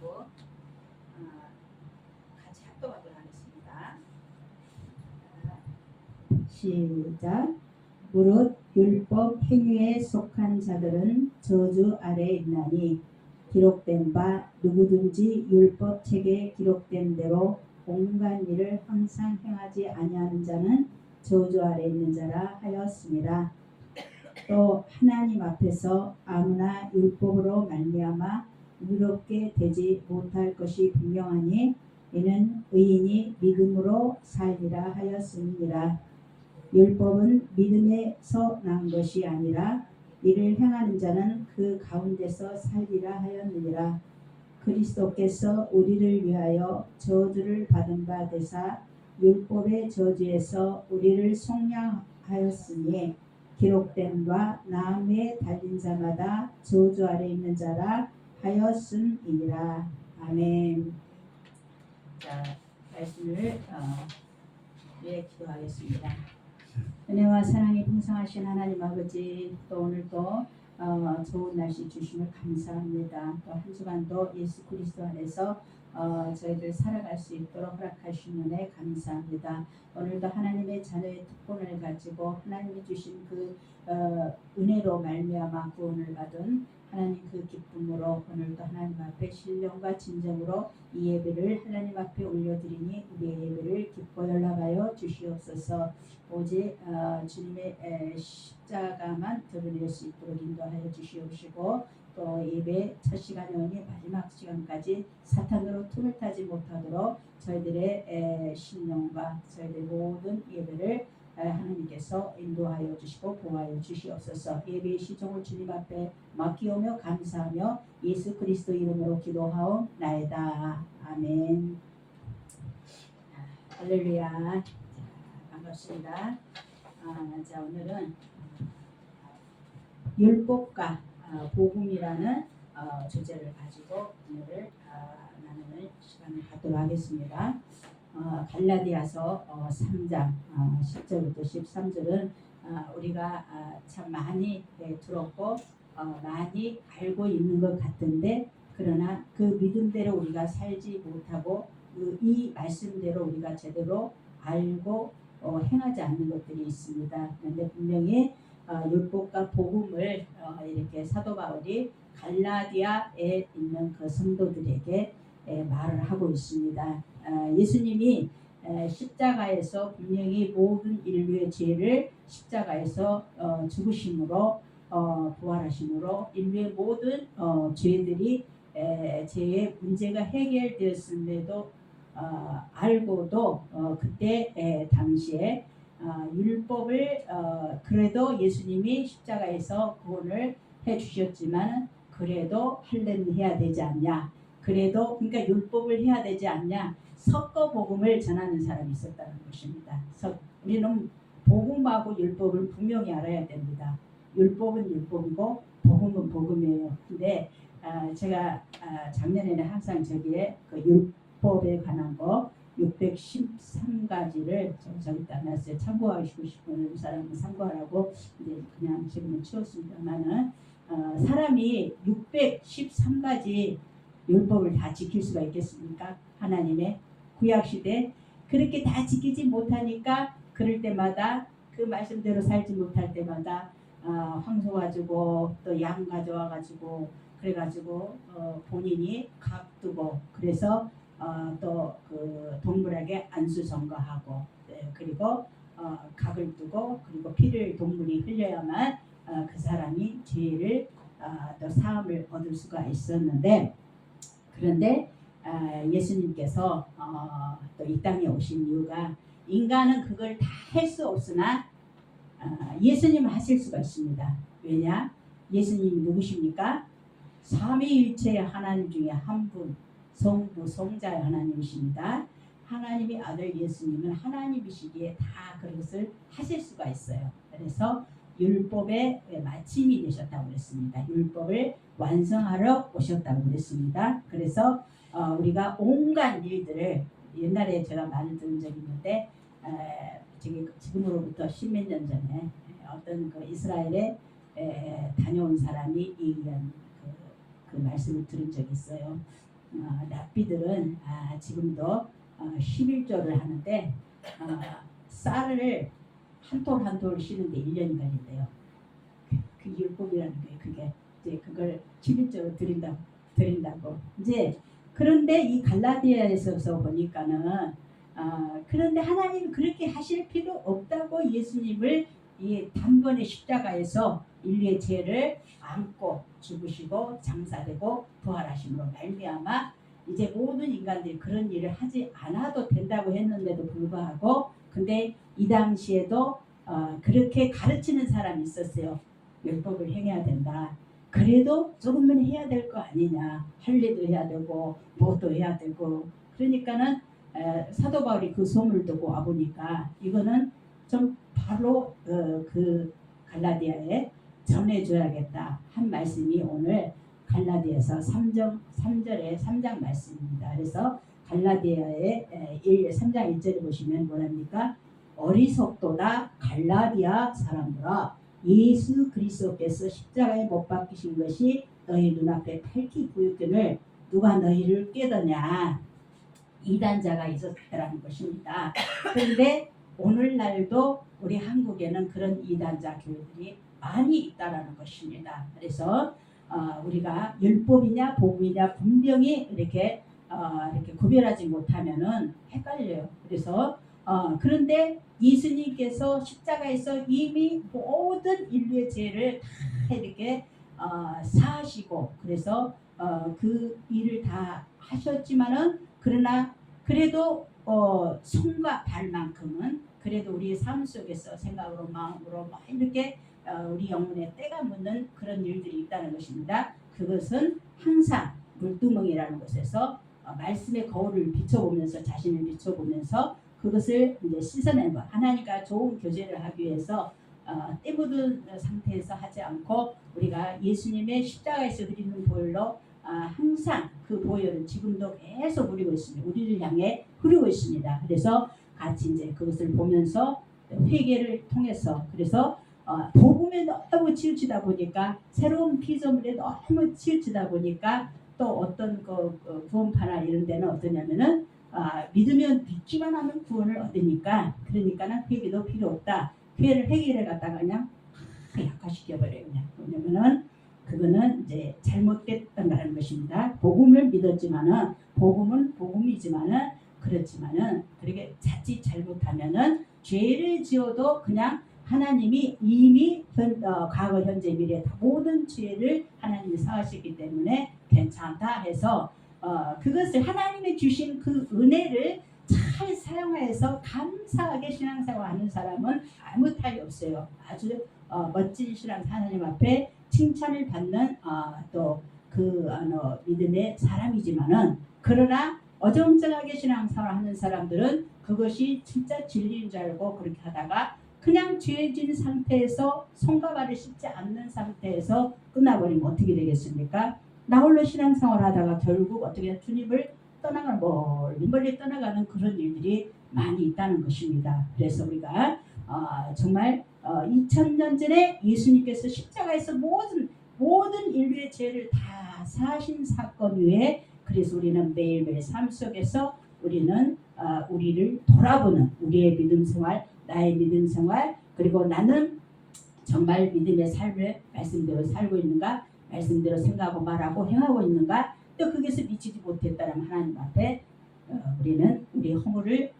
하고 같이 합독하도록 하겠습니다. 시작. 무릇 율법 행위에 속한 자들은 저주 아래에 있나니 기록된 바 누구든지 율법 책에 기록된 대로 온갖 일을 항상 행하지 아니하는 자는 저주 아래에 있는 자라 하였습니다. 또 하나님 앞에서 아무나 율법으로 말미암아 의롭게 되지 못할 것이 분명하니 이는 의인이 믿음으로 살리라 하였음이니라. 율법은 믿음에서 난 것이 아니라 이를 행하는 자는 그 가운데서 살리라 하였느니라. 그리스도께서 우리를 위하여 저주를 받은 바 되사 율법의 저주에서 우리를 속량하였으니 기록된 바 나무에 달린 자마다 저주 아래 있는 자라 하였음이니라. 아멘. 자, 말씀을 위해 기도하겠습니다. 은혜와 사랑이 풍성하신 하나님 아버지, 또 오늘도 좋은 날씨 주심을 감사합니다. 또 한 주간도 예수 그리스도 안에서 저희들 살아갈 수 있도록 허락하신 은혜 감사합니다. 오늘도 하나님의 자녀의 특권을 가지고 하나님이 주신 그 은혜로 말미암아 구원을 받은 하나님 그 기쁨으로 오늘도 하나님 앞에 신령과 진정으로 이 예배를 하나님 앞에 올려드리니 우리의 예배를 기뻐 연락하여 주시옵소서. 오직 주님의 십자가만 드러낼 수 있도록 인도하여 주시옵시고 또 예배 첫 시간에 오니 마지막 시간까지 사탄으로 틈을 타지 못하도록 저희들의 신령과 저희들의 모든 예배를 하나님께서 인도하여 주시고 보호하여 주시옵소서. 예배의 시종을 주님 앞에 맡기오며 감사하며 예수 그리스도 이름으로 기도하옵나이다. 아멘. 할렐루야. 반갑습니다. 자, 오늘은 율법과 복음이라는 주제를 가지고 오늘을 나누는 시간을 갖도록 하겠습니다. 갈라디아서 3장 10절부터 13절은 우리가 참 많이 들었고 많이 알고 있는 것 같은데 그러나 그 믿음대로 우리가 살지 못하고 이 말씀대로 우리가 제대로 알고 행하지 않는 것들이 있습니다. 그런데 분명히 율법과 복음을 이렇게 사도 바울이 갈라디아에 있는 그 성도들에게 말을 하고 있습니다. 예수님이 십자가에서 분명히 모든 인류의 죄를 십자가에서 죽으심으로 부활하심으로 인류의 모든 죄들이 죄의 문제가 해결되었음에도 알고도 그때 당시에 율법을 그래도 예수님이 십자가에서 구원을 해주셨지만 그래도 할례는 해야 되지 않냐, 그래도 그러니까 율법을 해야 되지 않냐, 섞어 복음을 전하는 사람이 있었다는 것입니다. 우리는 복음하고 율법을 분명히 알아야 됩니다. 율법은 율법이고 복음은 복음이에요. 근데 제가 작년에는 항상 저기에 그 율법에 관한 거 613가지를 저기다 놨어요. 참고하시고 싶은 사람은 참고하라고 이제 그냥 지금은 치웠습니다만은 사람이 613가지 율법을 다 지킬 수가 있겠습니까? 하나님의 구약시대 그렇게 다 지키지 못하니까 그럴 때마다 그 말씀대로 살지 못할 때마다 황소 가지고 또 양 가져와 가지고 그래가지고 본인이 값두고 그래서 또 그 동물에게 안수 전거하고 그리고 각을 두고 그리고 피를 동물이 흘려야만 그 사람이 죄를 또 사함을 얻을 수가 있었는데 그런데 예수님께서 또 이 땅에 오신 이유가 인간은 그걸 다 할 수 없으나 예수님은 하실 수가 있습니다. 왜냐? 예수님이 누구십니까? 삼위일체의 하나님 중에 한 분, 성부, 성자의 하나님이십니다. 하나님의 아들 예수님은 하나님이시기에 다 그것을 하실 수가 있어요. 그래서 율법의 마침이 되셨다고 그랬습니다. 율법을 완성하러 오셨다고 그랬습니다. 그래서 우리가 온갖 일들을 옛날에 제가 말을 들은 적이 있는데 지금으로부터 십몇 년 전에 어떤 그 이스라엘에 다녀온 사람이 얘기한 그 말씀을 들은 적이 있어요. 랍비들은 지금도 11조를 하는데 쌀을 한 톨 한 톨 씻는데 1년이 걸린대요. 그 율법이라는 게 그게 이제 그걸 11조로 드린다고 이제 그런데 이 갈라디아에서 보니까는 그런데 하나님 그렇게 하실 필요 없다고 예수님을 이 단번에 십자가에서 인류의 죄를 안고 죽으시고 장사되고 부활하심으로 말미암아 이제 모든 인간들이 그런 일을 하지 않아도 된다고 했는데도 불구하고 근데 이 당시에도 그렇게 가르치는 사람이 있었어요. 율법을 행해야 된다. 그래도 조금은 해야 될 거 아니냐. 할례도 해야 되고 뭐도 해야 되고 그러니까는 사도 바울이 그 소문을 듣고 와보니까 이거는 좀 바로 그 갈라디아에 전해줘야겠다 한 말씀이 오늘 갈라디아서 3절의 3장 말씀입니다. 그래서 갈라디아의 3장 1절에 보시면 뭐랍니까? 어리석도다 갈라디아 사람들아 예수 그리스도께서 십자가에 못 박히신 것이 너희 눈앞에 밝히 보였거늘 누가 너희를 깨더냐. 이단자가 있었다는 것입니다. 그런데 오늘날도 우리 한국에는 그런 이단자 교회들이 많이 있다라는 것입니다. 그래서 우리가 율법이냐 복음이냐 분명히 이렇게 구별하지 못하면은 헷갈려요. 그래서 그런데 예수님께서 십자가에서 이미 모든 인류의 죄를 다 이렇게 사하시고 그래서 그 일을 다 하셨지만은 그러나 그래도 손과 발만큼은 그래도 우리의 삶 속에서 생각으로 마음으로 막 이렇게 우리 영혼에 때가 묻는 그런 일들이 있다는 것입니다. 그것은 항상 물두멍이라는 곳에서 말씀의 거울을 비춰보면서 자신을 비춰보면서 그것을 이제 씻어낸 것. 하나님과 좋은 교제를 하기 위해서 때 묻은 상태에서 하지 않고 우리가 예수님의 십자가에서 드리는 보혈로 항상 그 보혈은 지금도 계속 흐르고 있습니다. 우리를 향해 흐르고 있습니다. 그래서 같이 이제 그것을 보면서 회개를 통해서 그래서 복음에 너무 치우치다 보니까 새로운 피조물에 너무 치우치다 보니까 또 어떤 구원파나 이런 데는 어떠냐면은 믿으면 믿기만 하면 구원을 얻으니까 그러니까는 회개도 필요 없다. 회개를 갖다가 그냥 약화시켜버려요. 그냥 왜냐면은 그거는 이제 잘못됐다는 것입니다. 복음을 믿었지만은 복음은 복음이지만은 그렇지만은 그렇게 자칫 잘못하면은 죄를 지어도 그냥 하나님이 이미 과거 현재 미래 모든 죄를 하나님이 사하셨기 때문에 괜찮다 해서 그것을 하나님이 주신 그 은혜를 잘 사용해서 감사하게 신앙생활하는 사람은 아무 탈이 없어요. 아주 멋진 신앙 하나님 앞에 칭찬을 받는 또 그 믿음의 사람이지만은 그러나 어정쩡하게 신앙생활하는 사람들은 그것이 진짜 진리인 줄 알고 그렇게 하다가 그냥 죄진 상태에서 손과 발을 씻지 않는 상태에서 끝나버리면 어떻게 되겠습니까? 나 홀로 신앙생활 하다가 결국 어떻게 주님을 떠나가는 멀리 떠나가는 그런 일들이 많이 있다는 것입니다. 그래서 우리가 정말 2000년 전에 예수님께서 십자가에서 모든 인류의 죄를 다 사하신 사건 위에 그래서 우리는 매일매일 삶 속에서 우리는 우리를 돌아보는 우리의 믿음 생활, 나의 믿음 생활 그리고 나는 정말 믿음의 삶을 말씀대로 살고 있는가 말씀대로 생각하고 말하고 행하고 있는가 또 거기서 미치지 못했다면 하나님 앞에 우리는 우리의 허물을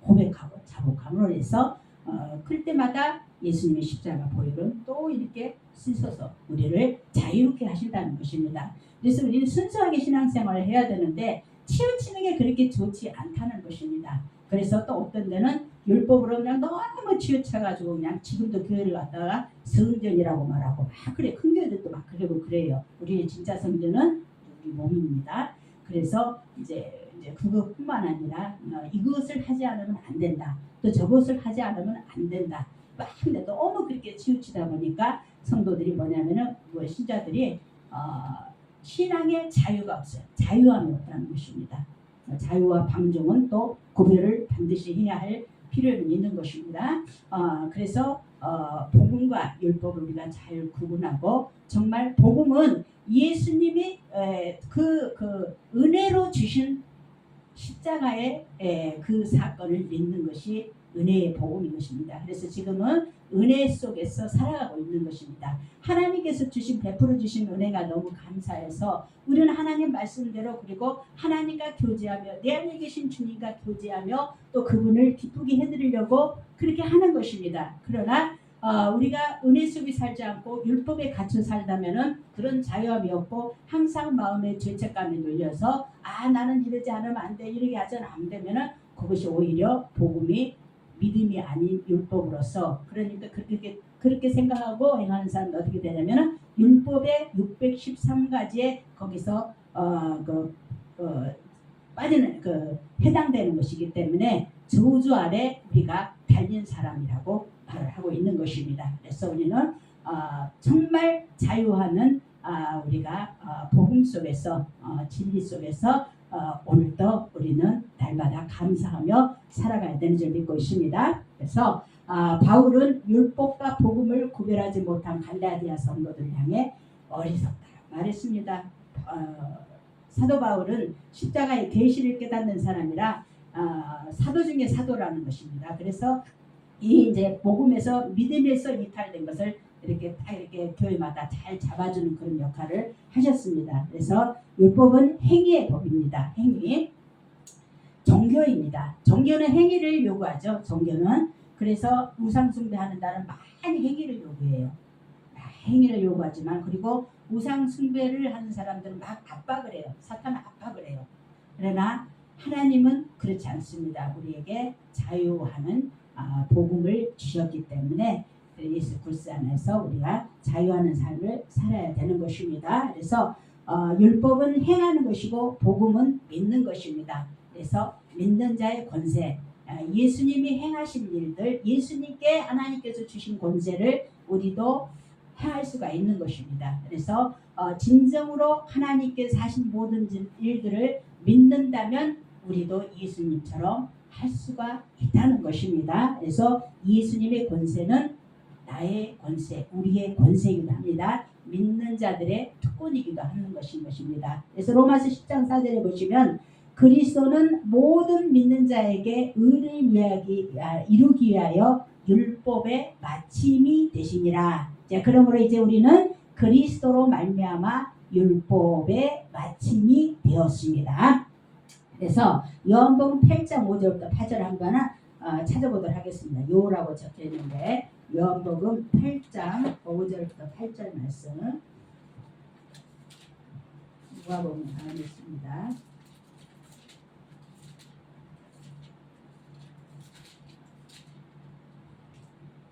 고백하고 자복함으로 해서 클 때마다 예수님의 십자가 보혈은 또 이렇게 씻어서 우리를 자유롭게 하신다는 것입니다. 그래서 우리는 순수하게 신앙생활을 해야 되는데 치우치는 게 그렇게 좋지 않다는 것입니다. 그래서 또 어떤 데는 율법으로 그냥 너무 치우쳐가지고 그냥 지금도 교회를 갔다가 성전이라고 말하고 막 그래 큰 교회들도 막 그러고 그래요. 우리의 진짜 성전은 우리 몸입니다. 그래서 이제 그것뿐만 아니라 이것을 하지 않으면 안 된다. 또 저것을 하지 않으면 안 된다. 막 근데 너무 그렇게 치우치다 보니까 성도들이 뭐냐면은 신자들이 신앙의 자유가 없어요. 자유함이 없다는 것입니다. 자유와 방종은 또 구별을 반드시 해야 할 필요는 있는 것입니다. 그래서 복음과 율법을 우리가 잘 구분하고 정말 복음은 예수님이 그 은혜로 주신 십자가의 그 사건을 믿는 것이 은혜의 복음인 것입니다. 그래서 지금은 은혜 속에서 살아가고 있는 것입니다. 하나님께서 베풀어 주신 은혜가 너무 감사해서 우리는 하나님 말씀대로 그리고 하나님과 교제하며 내 안에 계신 주님과 교제하며 또 그분을 기쁘게 해드리려고 그렇게 하는 것입니다. 그러나 우리가 은혜 속에 살지 않고 율법에 갇혀 살다면은 그런 자유함이 없고 항상 마음에 죄책감이 눌려서 나는 이러지 않으면 안 돼, 이렇게 하자는 안 되면은 그것이 오히려 복음이 믿음이 아닌 율법으로서 그러니까 그렇게 생각하고 행하는 사람은 어떻게 되냐면은 율법의 613가지에 거기서 빠지는 해당되는 것이기 때문에 저주 아래 우리가 달린 사람이라고 말을 하고 있는 것입니다. 그래서 우리는 정말 자유하는 우리가 복음 속에서 진리 속에서 오늘도 우리는 날마다 감사하며 살아가야 되는 줄 믿고 있습니다. 그래서 바울은 율법과 복음을 구별하지 못한 갈라디아 성도들을 향해 어리석다라고 말했습니다. 사도 바울은 십자가의 계시를 깨닫는 사람이라 사도 중에 사도라는 것입니다. 그래서 이 이제 복음에서 믿음에서 이탈된 것을 이렇게 교회마다 잘 잡아주는 그런 역할을 하셨습니다. 그래서 율법은 행위의 법입니다. 행위. 종교입니다. 종교는 행위를 요구하죠. 종교는. 그래서 우상 숭배하는 날은 많이 행위를 요구해요. 행위를 요구하지만 그리고 우상 숭배를 하는 사람들은 막 압박을 해요. 사탄은 압박을 해요. 그러나 하나님은 그렇지 않습니다. 우리에게 자유하는 복음을 주셨기 때문에 예수 그리스도 안에서 우리가 자유하는 삶을 살아야 되는 것입니다. 그래서 율법은 행하는 것이고 복음은 믿는 것입니다. 그래서 믿는 자의 권세, 예수님이 행하신 일들, 예수님께 하나님께서 주신 권세를 우리도 행할 수가 있는 것입니다. 그래서 진정으로 하나님께서 하신 모든 일들을 믿는다면 우리도 예수님처럼 할 수가 있다는 것입니다. 그래서 예수님의 권세는 나의 권세, 우리의 권세이기도 합니다. 믿는 자들의 특권이기도 하는 것입니다. 그래서 로마서 10장 4절에 보시면 그리스도는 모든 믿는 자에게 의를 이루기 위하여 율법의 마침이 되시니라. 자, 그러므로 이제 우리는 그리스도로 말미암아 율법의 마침이 되었습니다. 그래서 요한복음 8장 5절부터 8절 한번 찾아보도록 하겠습니다. 요라고 적혀 있는데 요한복음 8장 5절부터 8절 말씀 누가복음 하겠습니다.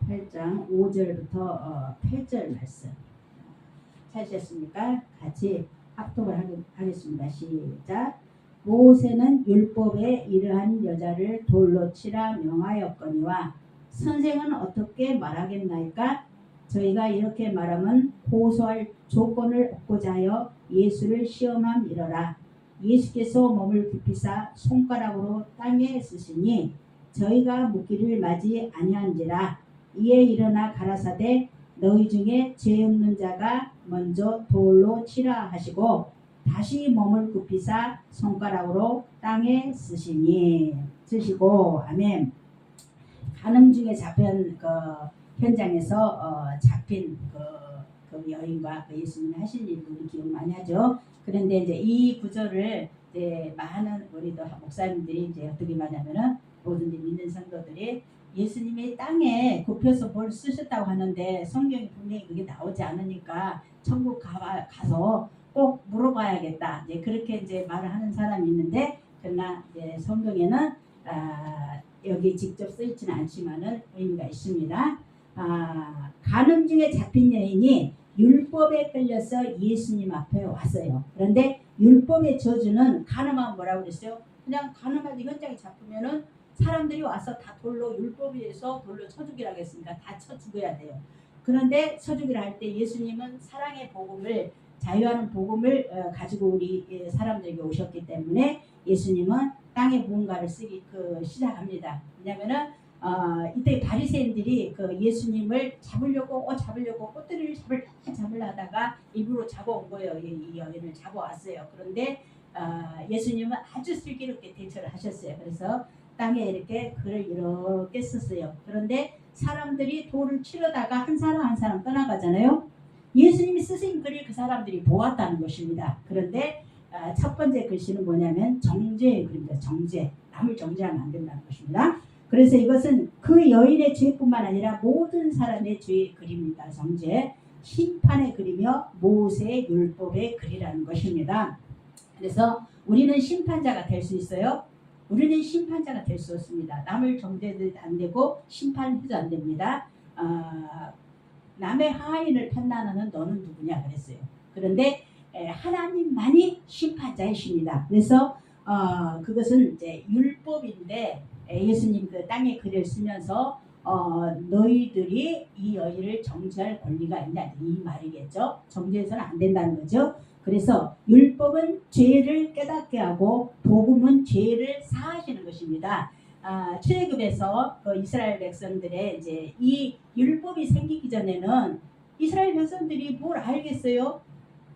8장 5절부터 8절 말씀 찾으셨습니까? 같이 합독을 하겠습니다. 시작. 모세는 율법에 이러한 여자를 돌로 치라 명하였거니와 선생은 어떻게 말하겠나이까? 저희가 이렇게 말하면 고소할 조건을 얻고자 하여 예수를 시험함이러라. 예수께서 몸을 굽히사 손가락으로 땅에 쓰시니 저희가 묻기를 맞이 아니한지라. 이에 일어나 가라사대 너희 중에 죄 없는 자가 먼저 돌로 치라 하시고 다시 몸을 굽히사 손가락으로 땅에 쓰시고 아멘. 간음 중에 잡힌 현장에서 잡힌 그 여인과 예수님이 하신 일을 우리 기억 많이 하죠. 그런데 이제 이 구절을 이제 많은 우리도 목사님들이 이제 어떻게 말하냐면은 뭐든지 믿는 성도들이 예수님이 땅에 굽혀서 뭘 쓰셨다고 하는데 성경이 분명히 그게 나오지 않으니까 천국 가서 꼭 물어봐야겠다. 이제 그렇게 이제 말을 하는 사람이 있는데 그러나 이제 성경에는 여기 직접 쓰이지는 않지만은 의미가 있습니다. 간음 중에 잡힌 여인이 율법에 끌려서 예수님 앞에 왔어요. 그런데 율법의 저주는 간음하면 뭐라고 그랬어요? 그냥 간음하지 현장에 잡히면은 사람들이 와서 다 율법에 의해서 돌로 쳐 죽이라고 했으니까 다 쳐 죽어야 돼요. 그런데 쳐 죽이라 할 때 예수님은 사랑의 복음을 자유하는 복음을 가지고 우리 사람들에게 오셨기 때문에 예수님은 땅에 무언가를 쓰기 시작합니다. 왜냐하면은 이때 바리새인들이 그 예수님을 잡으려고 꽃들이를 잡으려다가 일부러 잡아온 거예요. 이 여인을 잡아왔어요. 그런데 예수님은 아주 슬기롭게 대처를 하셨어요. 그래서 땅에 이렇게 글을 이렇게 썼어요. 그런데 사람들이 돌을 치려다가 한 사람 한 사람 떠나가잖아요. 예수님이 쓰신 글을 그 사람들이 보았다는 것입니다. 그런데 첫 번째 글씨는 뭐냐면 정죄의 글입니다. 정죄. 남을 정죄하면 안 된다는 것입니다. 그래서 이것은 그 여인의 죄뿐만 아니라 모든 사람의 죄의 글입니다. 정죄. 심판의 글이며 모세의 율법의 글이라는 것입니다. 그래서 우리는 심판자가 될 수 있어요. 우리는 심판자가 될 수 없습니다. 남을 정죄해도 안 되고 심판해도 안 됩니다. 남의 하인을 판단하는 너는 누구냐 그랬어요. 그런데 하나님만이 심판자이십니다. 그래서 그것은 이제 율법인데 예수님 그 땅에 글을 쓰면서 너희들이 이 여인을 정죄할 권리가 있냐 이 말이겠죠. 정죄해서는 안 된다는 거죠. 그래서 율법은 죄를 깨닫게 하고 복음은 죄를 사하시는 것입니다. 출애굽에서 그 이스라엘 백성들의 이제 이 율법이 생기기 전에는 이스라엘 백성들이 뭘 알겠어요?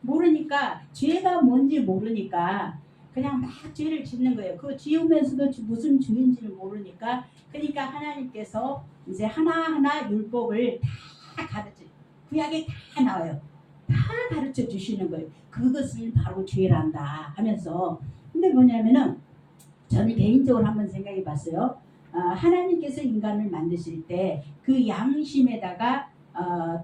모르니까 죄가 뭔지 모르니까 그냥 막 죄를 짓는 거예요. 그거 지으면서도 무슨 죄인지를 모르니까 그러니까 하나님께서 이제 하나하나 율법을 다 가르쳐 구약에 다 나와요. 다 가르쳐 주시는 거예요. 그것을 바로 죄란다 하면서 근데 뭐냐면은 저는 개인적으로 한번 생각해 봤어요. 하나님께서 인간을 만드실 때 그 양심에다가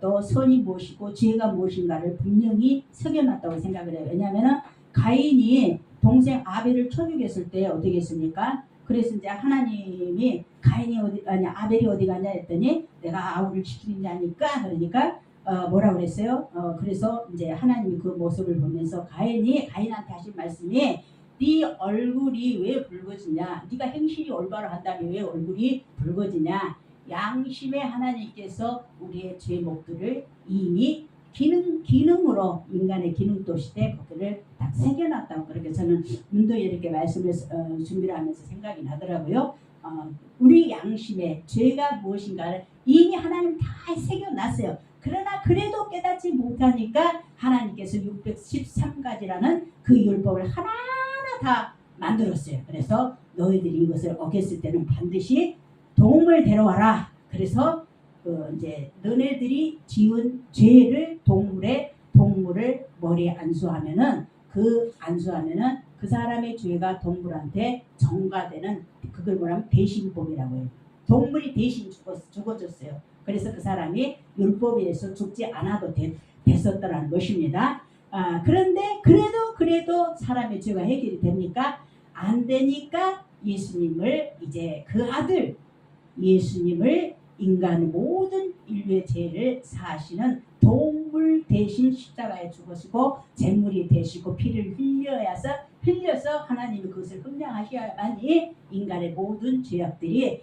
또 선이 무엇이고 죄가 무엇인가를 분명히 새겨놨다고 생각을 해요. 왜냐하면 가인이 동생 아벨을 쳐죽였을 때 어떻게 했습니까? 그래서 이제 하나님이 가인이 어디 가냐 아벨이 어디 가냐 했더니 내가 아우를 지키는 자니까 그러니까 뭐라 그랬어요? 그래서 이제 하나님이 그 모습을 보면서 가인한테 하신 말씀이 네 얼굴이 왜 붉어지냐? 네가 행실이 올바로 한다면 왜 얼굴이 붉어지냐? 양심의 하나님께서 우리의 죄목들을 이미 기능으로 인간의 기능도시대 그들을 딱 새겨놨다고 그렇게 저는 문도에 이렇게 말씀을 준비를 하면서 생각이 나더라고요. 우리 양심에 죄가 무엇인가를 이미 하나님 다 새겨놨어요. 그러나 그래도 깨닫지 못하니까 하나님께서 613가지라는 그 율법을 하나하나 다 만들었어요. 그래서 너희들이 이것을 어겼을 때는 반드시 동물 데려와라. 그래서 이제 너네들이 지은 죄를 동물을 머리에 안수하면은 그 사람의 죄가 동물한테 전가되는 그걸 뭐라면 대신법이라고 해요. 동물이 대신 죽어줬어요. 그래서 그 사람이 율법에 의해서 죽지 않아도 됐었더라는 것입니다. 그런데 그래도 사람의 죄가 해결이 됩니까? 안 되니까 예수님을 이제 그 아들 예수님을 인간의 모든 인류의 죄를 사하시는 동물 대신 십자가에 죽으시고 제물이 되시고 피를 흘려서 하나님이 그것을 흠량하셔야만이 인간의 모든 죄악들이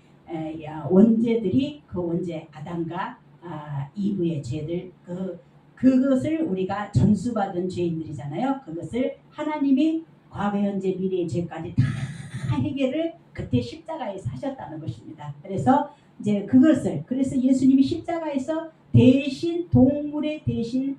원죄들이 그 원죄 아담과 이브의 죄들 그것을 우리가 전수받은 죄인들이잖아요. 그것을 하나님이 과거 현재 미래의 죄까지 다 해결을 그때 십자가에서 하셨다는 것입니다. 그래서 이제 그래서 예수님이 십자가에서 대신 동물의 대신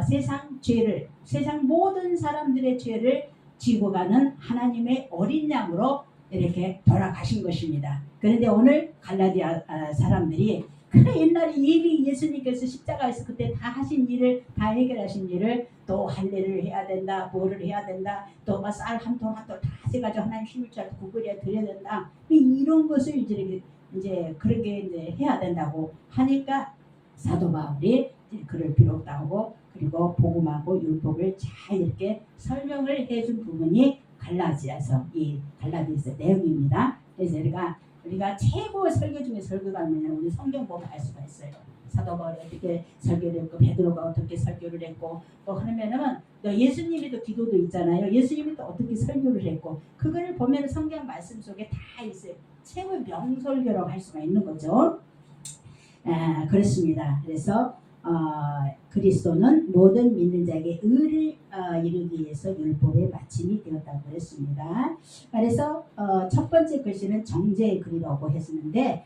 세상 모든 사람들의 죄를 지고 가는 하나님의 어린 양으로 이렇게 돌아가신 것입니다. 그런데 오늘 갈라디아 사람들이 옛날에 이미 예수님께서 십자가에서 그때 다 하신 일을 다 해결하신 일을 또 할례를 해야 된다, 뭐를 해야 된다, 또 쌀 한 통 다 세가지고 하나님 심을 줄 알고 구걸해야 드려야 된다. 이런 것을 이제 그렇게 이제 해야 된다고 하니까 사도 바울이 글을 비롯하고 그리고 복음하고 율법을 잘 이렇게 설명을 해준 부분이 갈라디아서 내용입니다. 그래서 우리가 최고 설교 중에 설교가 뭐냐면 우리 성경 보면 알 수가 있어요. 사도 바울이 어떻게 설교를 했고 베드로가 어떻게 설교를 했고 또 그러면은 예수님이 또 기도도 있잖아요. 예수님이 또 어떻게 설교를 했고 그거를 보면 성경 말씀 속에 다 있어요. 최고 명설교라고 할 수가 있는 거죠. 그렇습니다. 그래서 그리스도는 모든 믿는 자에게 의를 이루기 위해서 율법의 마침이 되었다고 했습니다. 그래서 첫 번째 글씨는 정죄의 글이라고 했었는데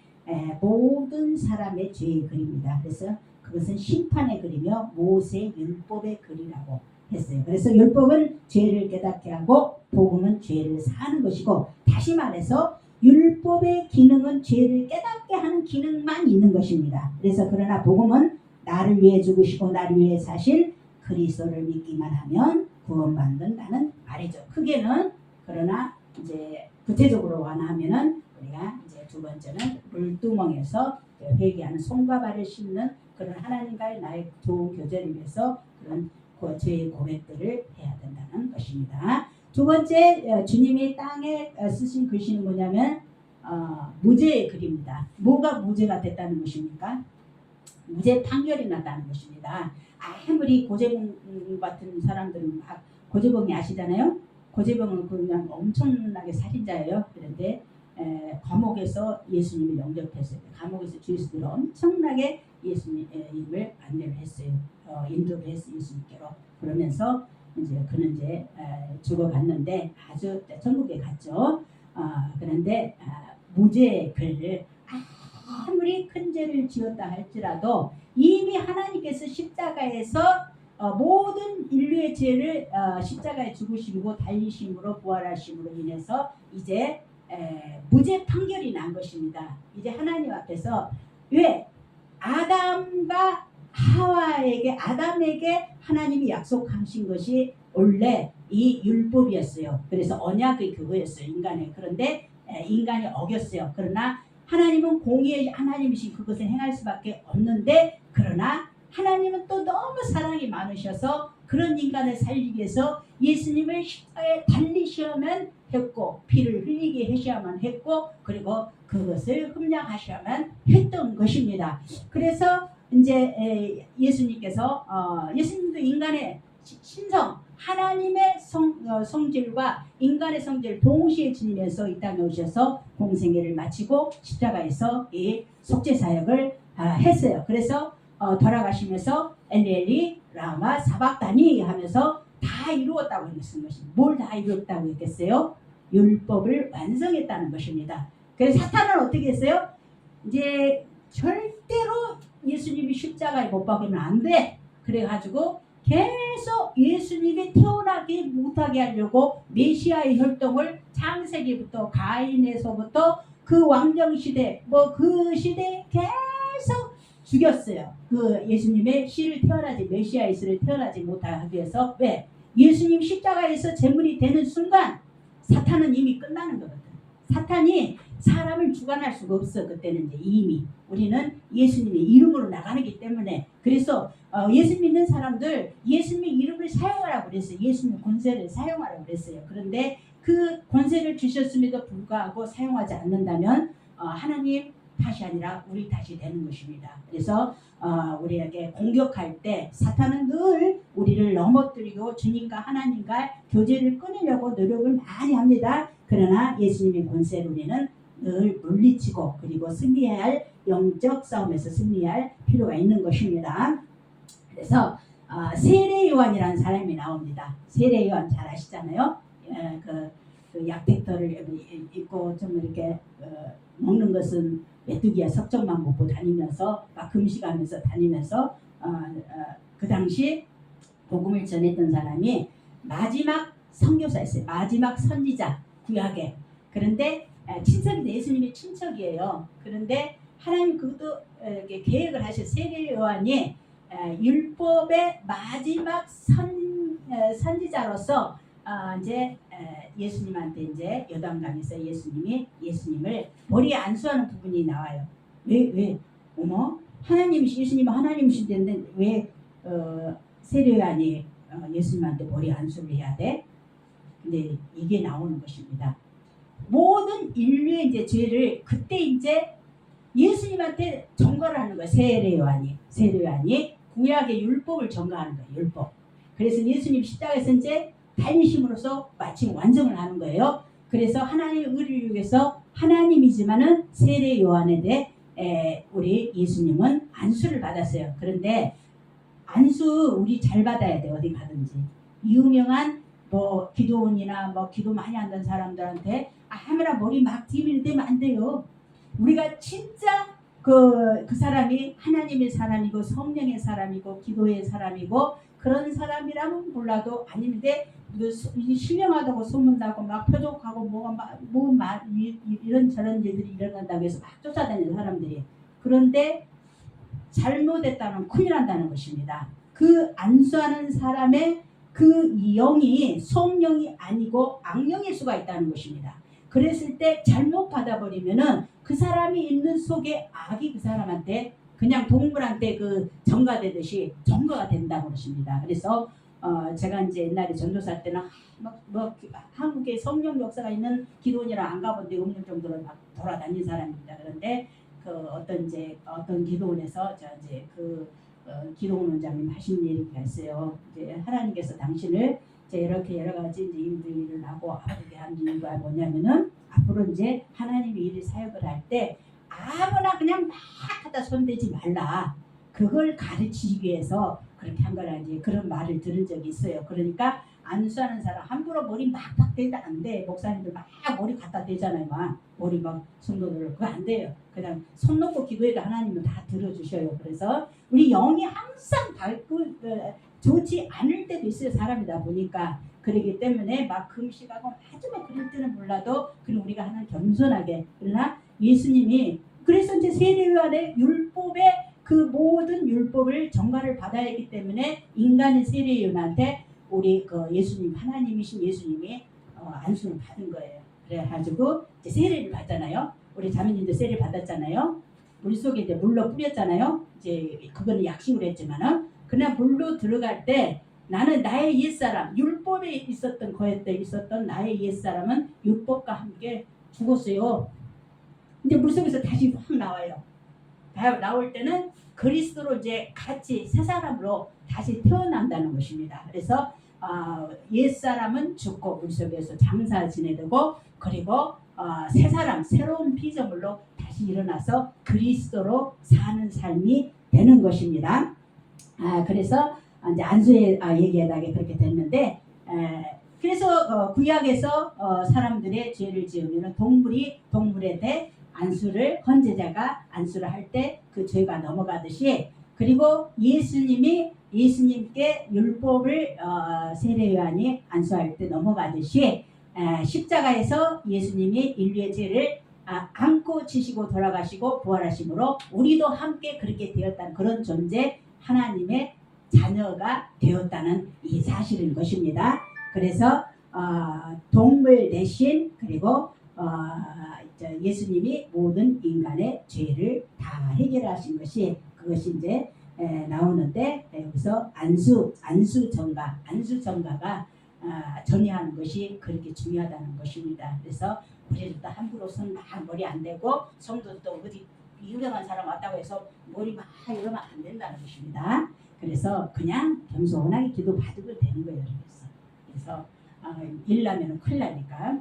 모든 사람의 죄의 글입니다. 그래서 그것은 심판의 글이며 모세 율법의 글이라고 했어요. 그래서 율법은 죄를 깨닫게 하고 복음은 죄를 사는 것이고, 다시 말해서 율법의 기능은 죄를 깨닫게 하는 기능만 있는 것입니다. 그래서 그러나 복음은 나를 위해 죽으시고 나를 위해 사실 그리스도를 믿기만 하면 구원받는다는 말이죠. 크게는. 그러나 이제 구체적으로 완화하면은 우리가 이제 두 번째는 물두멍에서 회개하는 손과 발을 씻는 그런 하나님과의 나의 좋은 교제를 위해서 그런 죄의 고백들을 해야 된다는 것입니다. 두 번째, 주님이 땅에 쓰신 글씨는 뭐냐면 무죄의 글입니다. 뭐가 무죄가 됐다는 것입니까? 무죄 판결이 났다는 것입니다. 아무리 고재봉 같은 사람들은 막, 고재봉이 아시잖아요. 고재봉은 그냥 엄청나게 살인자예요. 그런데 감옥에서 예수님을 영접했어요. 감옥에서 주예수들을 엄청나게 예수님을 안내를 했어요. 인도를 했어요. 예수님께로. 그러면서 이제 그는 이제 죽어갔는데 아주 천국에 갔죠. 그런데 무죄의 글을 아무리 큰 죄를 지었다 할지라도 이미 하나님께서 십자가에서 모든 인류의 죄를 십자가에 죽으시고 달리심으로 부활하심으로 인해서 이제 무죄 판결이 난 것입니다. 이제 하나님 앞에서 왜 아담과 하와에게 아담에게 하나님이 약속하신 것이 원래 이 율법이었어요. 그래서 언약이 그거였어요. 인간의. 그런데 인간이 어겼어요. 그러나 하나님은 공의의 하나님이신 그것을 행할 수밖에 없는데, 그러나 하나님은 또 너무 사랑이 많으셔서 그런 인간을 살리기 위해서 예수님을 십자가에 달리셔야만 했고 피를 흘리게 하셔야만 했고 그리고 그것을 흠량하셔야만 했던 것입니다. 그래서 이제 예수님께서 예수님도 인간의 신성 하나님의 성질과 인간의 성질 동시에 지니면서 이 땅에 오셔서 공생애를 마치고 십자가에서 이 속죄사역을 했어요. 그래서 돌아가시면서 엘리 라마 사박다니 하면서 다 이루었다고 했는 것입니다. 뭘 다 이루었다고 했겠어요? 율법을 완성했다는 것입니다. 그래서 사탄은 어떻게 했어요? 이제 절대로 예수님이 십자가에 못 박으면 안 돼. 그래가지고 계속 예수님이 태어나게 못하게 하려고 메시아의 혈통을 창세기부터 가인에서부터 그 왕정시대 그 시대에 계속 죽였어요. 그 예수님의 씨를 태어나지 메시아의 씨를 태어나지 못하기 위해서. 왜? 예수님 십자가에서 제물이 되는 순간 사탄은 이미 끝나는 거거든. 사탄이 사람을 주관할 수가 없어. 그때는 이제 이미 우리는 예수님의 이름으로 나가기 때문에. 그래서 예수 믿는 사람들 예수님의 이름을 사용하라고 그랬어요. 예수님의 권세를 사용하라고 그랬어요. 그런데 그 권세를 주셨음에도 불구하고 사용하지 않는다면 하나님 탓이 아니라 우리 탓이 되는 것입니다. 그래서 우리에게 공격할 때 사탄은 늘 우리를 넘어뜨리고 주님과 하나님과 교제를 끊으려고 노력을 많이 합니다. 그러나 예수님의 권세를 우리는 늘 물리치고 그리고 승리해야 할 영적 싸움에서 승리할 필요가 있는 것입니다. 그래서 세례 요한이라는 사람이 나옵니다. 세례 요한 잘 아시잖아요. 그 약택터를 입고 좀 이렇게 먹는 것은 메뚜기야 석정만 먹고 다니면서 막 금식하면서 다니면서 그 당시 복음을 전했던 사람이 마지막 선교사였어요. 마지막 선지자 구약에. 그런데 친척이 예수님의 친척이에요. 그런데 하나님 그것도 계획을 하셔. 세례 요한이 율법의 마지막 선지자로서 이제 예수님한테 이제 요단강에서 예수님을 머리에 안수하는 부분이 나와요. 왜? 어머, 예수님은 하나님이신데 왜 세례 요한이 예수님한테 머리 안수를 해야 돼? 근데 이게 나오는 것입니다. 모든 인류의 이제 죄를 그때 이제 예수님한테 전가를 하는 거예요. 세례 요한이 구약의 율법을 전가하는 거예요. 율법. 그래서 예수님 십자가에서 이제 달리심으로써 마침 완성을 하는 거예요. 그래서 하나님의 의를 위해서 하나님이지만은 세례 요한에 대해 우리 예수님은 안수를 받았어요. 그런데 안수 우리 잘 받아야 돼. 어디 가든지. 유명한 뭐 기도원이나 뭐 기도 많이 한다는 사람들한테 아무나 머리 막 디밀대면 안 돼요. 우리가 진짜 그 사람이 하나님의 사람이고 성령의 사람이고 기도의 사람이고 그런 사람이라면 몰라도 아닌데 신령하다고 소문나고 막 표적하고 이런 저런 일들이 일어난다고 해서 막 쫓아다니는 사람들이 그런데 잘못했다면 큰일 난다는 것입니다. 그 안수하는 사람의 그 영이 성령이 아니고 악령일 수가 있다는 것입니다. 그랬을 때 잘못 받아버리면은 그 사람이 있는 속에 악이 그 사람한테 그냥 동물한테 그 전가되듯이 전가가 된다고 그러십니다. 그래서 제가 이제 옛날에 전도사 때는 한국에 성령 역사가 있는 기도원이랑 안 가본 데 없는 정도로 막 돌아다닌 사람입니다. 그런데 그 어떤 기도원에서 이제 기도원 원장님 하신 얘기가 있어요. 이제 하나님께서 당신을 이제 이렇게 여러 가지 이제 일들을 하고 아프게 한 이유가 뭐냐면은 앞으로 이제 하나님의 일을 사역을 할 때 아무나 그냥 막 갖다 손대지 말라. 그걸 가르치기 위해서 그렇게 한 거라 이제 그런 말을 들은 적이 있어요. 그러니까 안수하는 사람 함부로 머리 막박 대다 안 돼. 목사님들 막 머리 갖다 대잖아요. 막 머리 막 성도들 그거 안 돼요. 그냥 손 놓고 기도해도 하나님은 다 들어주셔요. 그래서 우리 영이 항상 밝고 좋지 않을 때도 있어요. 사람이다 보니까. 그러기 때문에 막 금식하고 아주 막 그럴 때는 몰라도 그럼 우리가 하나 겸손하게 그러나 예수님이 그래서 이제 세례요한의 율법의 그 모든 율법을 전가를 받아야 했기 때문에 인간의 세례요한한테 우리 그 예수님 하나님이신 예수님이 안수를 받은 거예요. 그래가지고 이제 세례를 받잖아요. 우리 자매님도 세례 받았잖아요. 물 속에 이제 물로 뿌렸잖아요. 이제 그거는 약식으로 했지만은 그냥 물로 들어갈 때 나는 나의 옛사람 율법에 있었던 거에 있었던 나의 옛사람은 율법과 함께 죽었어요. 근데 물속에서 다시 확 나와요. 나올 때는 그리스도로 이제 같이 새 사람으로 다시 태어난다는 것입니다. 그래서 옛사람은 죽고 물속에서 장사 지내되고 그리고 새 사람 새로운 피조물로 다시 일어나서 그리스도로 사는 삶이 되는 것입니다. 그래서 이제 안수의 얘기하다가 그렇게 됐는데 그래서 구약에서 사람들의 죄를 지으면 동물에 대해 안수를 헌제자가 안수를 할 때 그 죄가 넘어가듯이 그리고 예수님께 율법을 세례요한이 안수할 때 넘어가듯이 십자가에서 예수님이 인류의 죄를 안고 지시고 돌아가시고 부활하심으로 우리도 함께 그렇게 되었다는 그런 존재 하나님의 자녀가 되었다는 이 사실인 것입니다. 그래서 동물 대신 그리고 예수님이 모든 인간의 죄를 다 해결하신 것이 그것이 이제 나오는데 여기서 안수정가가 정의하는 것이 그렇게 중요하다는 것입니다. 그래서 우리도 함부로 손 막 머리 안 대고 성도도 어디 유명한 사람 왔다고 해서 머리 막 이러면 안 된다는 것입니다. 그래서 그냥 겸손하게 기도 받으면 되는 거예요. 그래서 일나면 큰일 나니까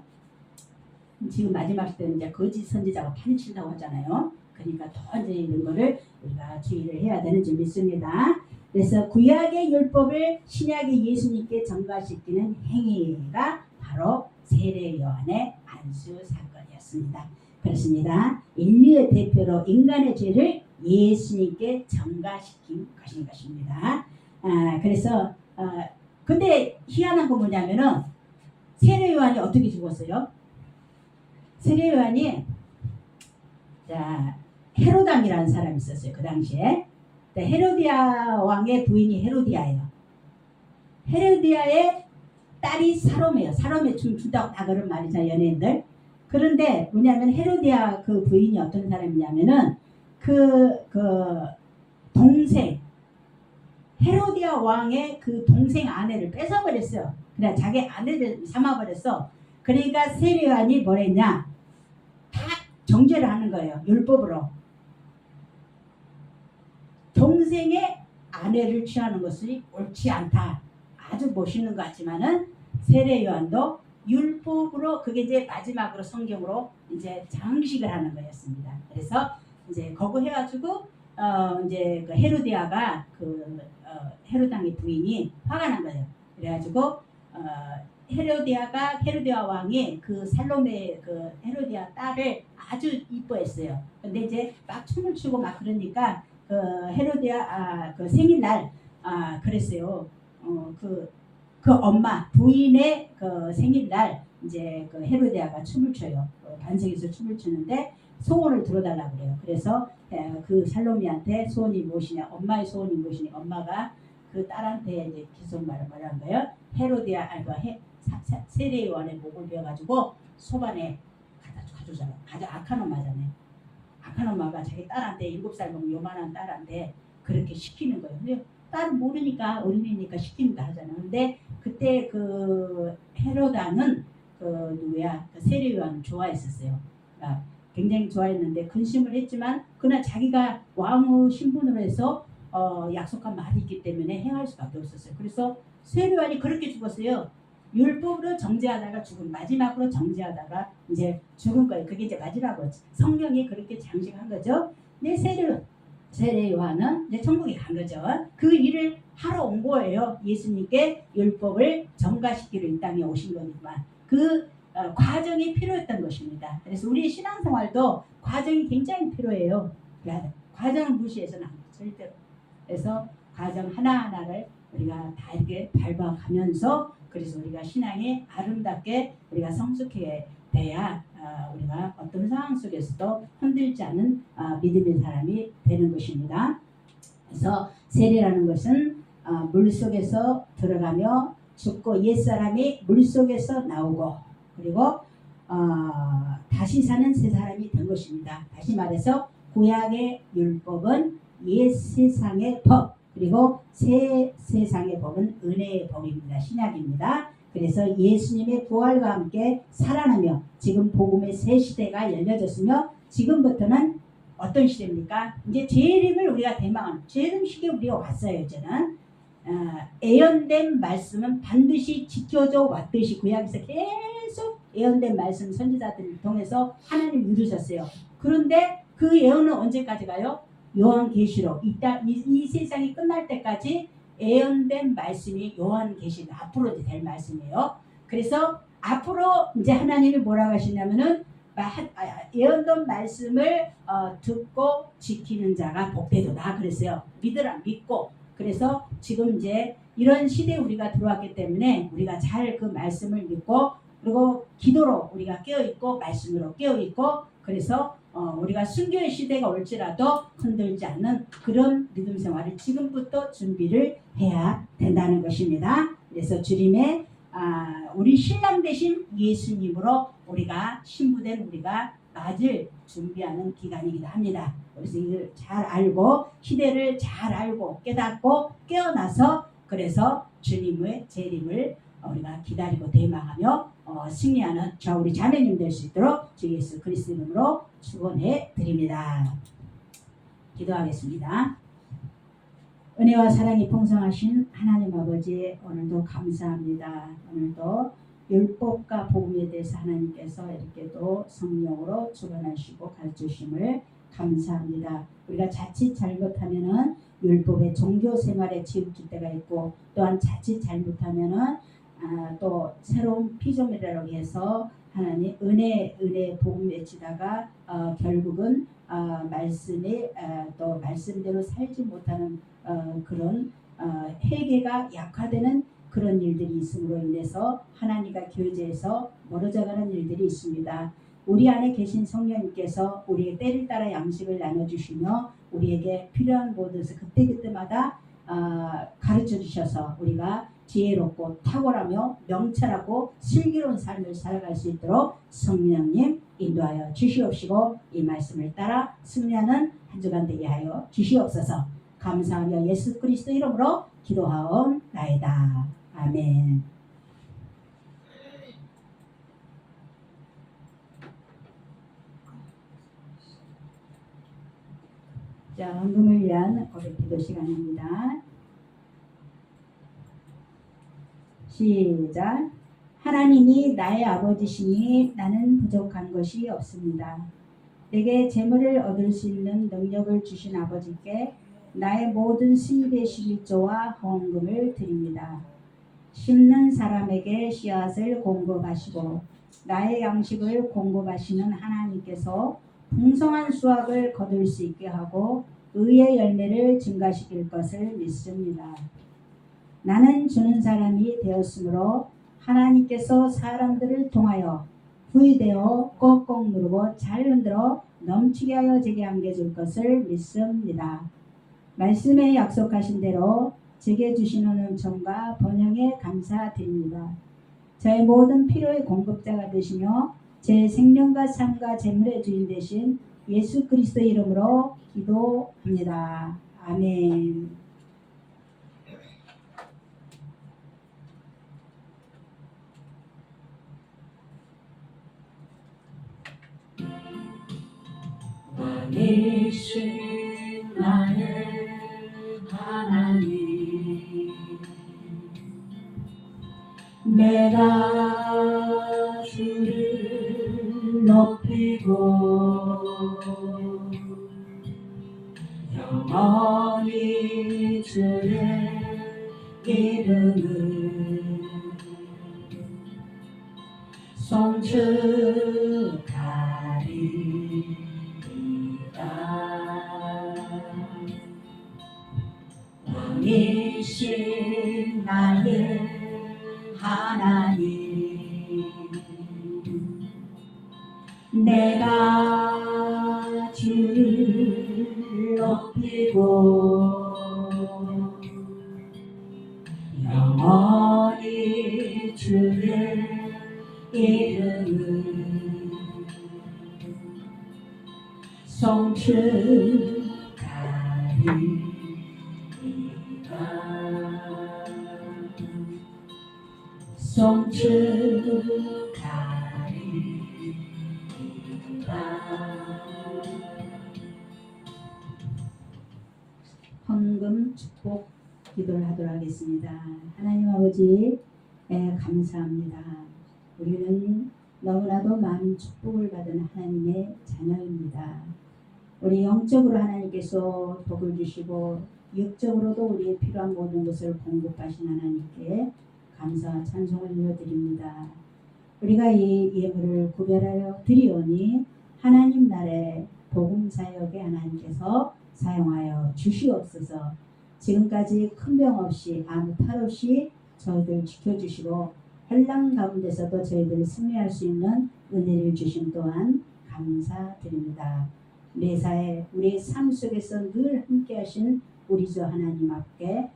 지금 마지막 때는 이제 거짓 선지자가 파헤친다고 하잖아요. 그러니까 더 이제 이런 거를 우리가 주의를 해야 되는 줄 믿습니다. 그래서 구약의 율법을 신약의 예수님께 전가시키는 행위가 바로 세례 요한의 안수 사건이었습니다. 그렇습니다. 인류의 대표로 인간의 죄를 예수님께 전가시킨 것인 것입니다. 그래서 근데 희한한 건 뭐냐면은 세례 요한이 어떻게 죽었어요? 세례 요한이 헤로당이라는 사람이 있었어요. 그 당시에 헤로디아 왕의 부인이 헤로디아예요. 헤로디아의 딸이 사로메예요. 사로메 춤춘다고 다 그런 말이잖아요. 연예인들. 그런데 뭐냐면 헤로디아 그 부인이 어떤 사람이냐면은 그 동생 헤로디아 왕의 그 동생 아내를 뺏어버렸어요. 그래 자기 아내를 삼아버렸어. 그러니까 세례 요한이 뭐랬냐? 다 정죄를 하는 거예요. 율법으로. 동생의 아내를 취하는 것이 옳지 않다. 아주 멋있는 것 같지만은 세례 요한도 율법으로 그게 이제 마지막으로 성경으로 이제 장식을 하는 거였습니다. 그래서 이제 거부 해가지고 이제 그 헤로디아가 헤롯 왕의 부인이 화가 난 거예요. 그래가지고 헤로디아 왕이 그 살로메 그 헤로디아 딸을 아주 이뻐했어요. 근데 이제 막 춤을 추고 막 그러니까 그 헤로디아 그 생일날 그랬어요. 그 엄마 부인의 그 생일날 이제 그 헤로디아가 춤을 춰요. 반석에서 춤을 추는데 소원을 들어달라 그래요. 그래서 그 살로미한테 소원이 무엇이냐, 엄마의 소원이 무엇이냐, 엄마가 그 딸한테 이제 계속 말한 거예요. 헤로디아 세례 요한의 목을 베어가지고 소반에 가져잖아. 아주 악한 엄마잖아요. 악한 엄마가 자기 딸한테 7살 먹은 요만한 딸한테 그렇게 시키는 거예요. 근데 딸은 모르니까 어린이니까 시킵니다 하잖아요. 근데 그때 그 헤로다는 그 세례 요한을 좋아했었어요. 그러니까 굉장히 좋아했는데 근심을 했지만 그러나 자기가 왕의 신분으로 해서 약속한 말이 있기 때문에 행할 수밖에 없었어요. 그래서 세례 요한이 그렇게 죽었어요. 율법으로 정죄하다가 죽은, 마지막으로 정죄하다가 이제 죽은 거예요. 그게 이제 마지막으로 성경이 그렇게 장식한 거죠. 근데 세례 요한은 이제 천국에 간 거죠. 그 일을 하러 온 거예요. 예수님께 율법을 전가시키러 이 땅에 오신 거니까 그 과정이 필요했던 것입니다. 그래서 우리 신앙생활도 과정이 굉장히 필요해요. 과정을 무시해서는 안 돼요. 절대로. 그래서 과정 하나하나를 우리가 다 이렇게 밟아가면서 그래서 우리가 신앙이 아름답게 우리가 성숙해 돼야 우리가 어떤 상황 속에서도 흔들지 않은 믿음의 사람이 되는 것입니다. 그래서 세례라는 것은 물 속에서 들어가며 죽고 옛사람이 물 속에서 나오고 그리고 다시 사는 새 사람이 된 것입니다. 다시 말해서 구약의 율법은 옛 세상의 법 그리고 새 세상의 법은 은혜의 법입니다. 신약입니다. 그래서 예수님의 부활과 함께 살아나며 지금 복음의 새 시대가 열려졌으며 지금부터는 어떤 시대입니까? 이제 재림을 우리가 대망하는 재림 시기에 우리가 왔어요. 이제는 예언된 말씀은 반드시 지켜져 왔듯이 구약에서 계속 예언된 말씀 선지자들을 통해서 하나님 이루셨어요. 그런데 그 예언은 언제까지 가요? 요한계시록 이 세상이 끝날 때까지 예언된 말씀이 요한계시록 앞으로 이제 될 말씀이에요. 그래서 앞으로 이제 하나님이 뭐라고 하시냐면은 예언된 말씀을 듣고 지키는 자가 복되도다 그랬어요. 믿으라 믿고. 그래서 지금 이제 이런 시대에 우리가 들어왔기 때문에 우리가 잘 그 말씀을 믿고 그리고 기도로 우리가 깨어있고 말씀으로 깨어있고 그래서 우리가 순교의 시대가 올지라도 흔들지 않는 그런 믿음 생활을 지금부터 준비를 해야 된다는 것입니다. 그래서 주님의 우리 신랑 되신 예수님으로 우리가 신부된 우리가 맞을 준비하는 기간이기도 합니다. 그래서 이걸 잘 알고 시대를 잘 알고 깨닫고 깨어나서 그래서 주님의 재림을 우리가 기다리고 대망하며 승리하는 저 우리 자매님 될 수 있도록 주 예수 그리스도 이름으로 축원해 드립니다. 기도하겠습니다. 은혜와 사랑이 풍성하신 하나님 아버지 오늘도 감사합니다. 오늘도 율법과 복음에 대해서 하나님께서 이렇게도 성령으로 주관하시고 가르치심을 감사합니다. 우리가 자칫 잘못하면은 율법의 종교 생활에 치우칠 때가 있고 또한 자칫 잘못하면은 또 새로운 피조물이라고 해서 하나님 은혜 복음 외치다가 결국은 말씀에 또 말씀대로 살지 못하는 그런 회개가 약화되는 그런 일들이 있음으로 인해서 하나님과 교제에서 멀어져가는 일들이 있습니다. 우리 안에 계신 성령님께서 우리의 때를 따라 양식을 나눠주시며 우리에게 필요한 곳에서 그때그때마다 가르쳐 주셔서 우리가 지혜롭고 탁월하며 명철하고 슬기로운 삶을 살아갈 수 있도록 성령님 인도하여 주시옵시고 이 말씀을 따라 승리하는 한 주간 되게 하여 주시옵소서. 감사하며 예수 그리스도 이름으로 기도하옵나이다. 아멘. 자, 헌금을 위한 고백기도 시간입니다. 시작. 하나님이 나의 아버지시니 나는 부족한 것이 없습니다. 내게 재물을 얻을 수 있는 능력을 주신 아버지께 나의 모든 수입의 11조와 헌금을 드립니다. 심는 사람에게 씨앗을 공급하시고 나의 양식을 공급하시는 하나님께서 풍성한 수확을 거둘 수 있게 하고 의의 열매를 증가시킬 것을 믿습니다. 나는 주는 사람이 되었으므로 하나님께서 사람들을 통하여 후이되어 꼭꼭 누르고 잘 흔들어 넘치게 하여 제게 안겨줄 것을 믿습니다. 말씀에 약속하신 대로 제게 주시는 은총과 번영에 감사드립니다. 저의 모든 필요의 공급자가 되시며 제 생명과 삶과 재물의 주인 되신 예수 그리스도 이름으로 기도합니다. 아멘. 왕이신 나의 하나님, 내가 주를 높이고 영원히 주의 이름을 송축하리이다. 왕이신 나의 하나님, 내가 주를 높이고 영원히 주의 이름을 송축하리이다. 헌금 축복 기도를 하도록 하겠습니다. 하나님 아버지 감사합니다. 우리는 너무나도 많은 축복을 받은 하나님의 자녀입니다. 우리 영적으로 하나님께서 복을 주시고 육적으로도 우리의 필요한 모든 것을 공급하신 하나님께 감사와 찬송을 올려드립니다. 우리가 이 예물을 구별하여 드리오니 하나님 나라의 복음 사역에 하나님께서 사용하여 주시옵소서. 지금까지 큰 병 없이 아무 탈 없이 저희들 지켜주시고 환난 가운데서도 저희들 승리할 수 있는 은혜를 주신 또한 감사드립니다. 매사에 우리 삶 속에서 늘 함께 하신 우리 주 하나님 앞에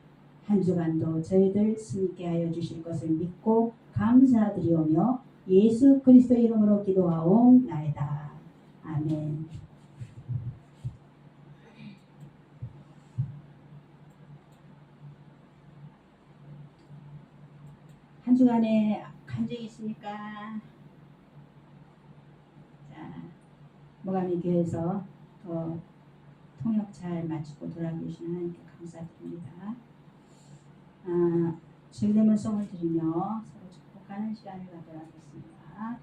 한 주간도 저희들 승리케 하여 주실 것을 믿고 감사드리오며 예수 그리스도 이름으로 기도하옵나이다. 아멘. 한 주간에 간증이 있습니까? 자, 모가미 교회에서 통역 잘 마치고 돌아오시는 하나님께 감사드립니다. 즐대문송을 드리며 서로 축복하는 시간을 갖도록 하겠습니다.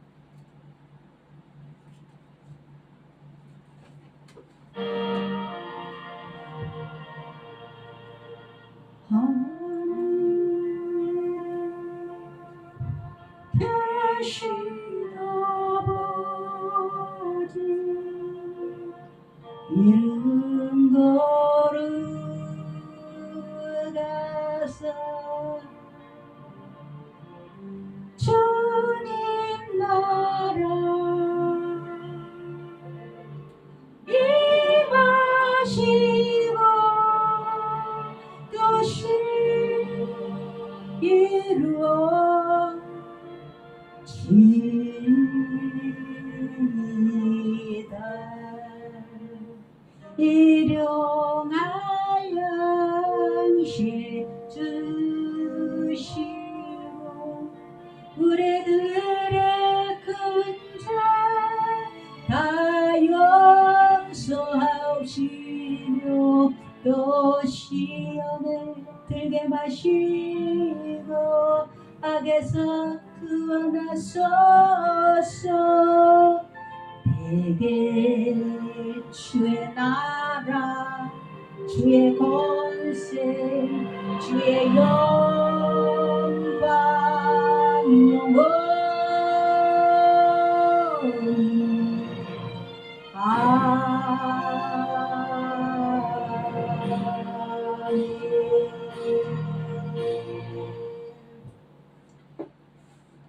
대신 아버지 이른 걸어가서 주님 나라 임하시고 뜻이 이루어 지이다. 일용할 양식 주시고 우리들의 큰 죄 다 용서하시며 또 시험에 들게 마시고 악에서 구원하소서. 대개 주의 나라 주의 권세 주의 영광 영원히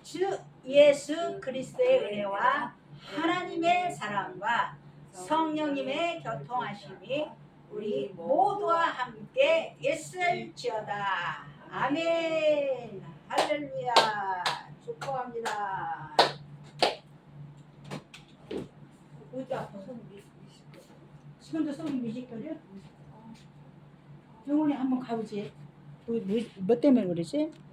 주 예수 그리스도의 은혜와 하나님의 사랑과 성령님의 교통하심이 우리 모두와 함께 있을지어다. 아멘. 할렐루야. 축복합니다. 어디 아파 손이 미식거려? 지금도 손이 미식거려? 병원에 한번 가보지. 뭐 때문에 그러지?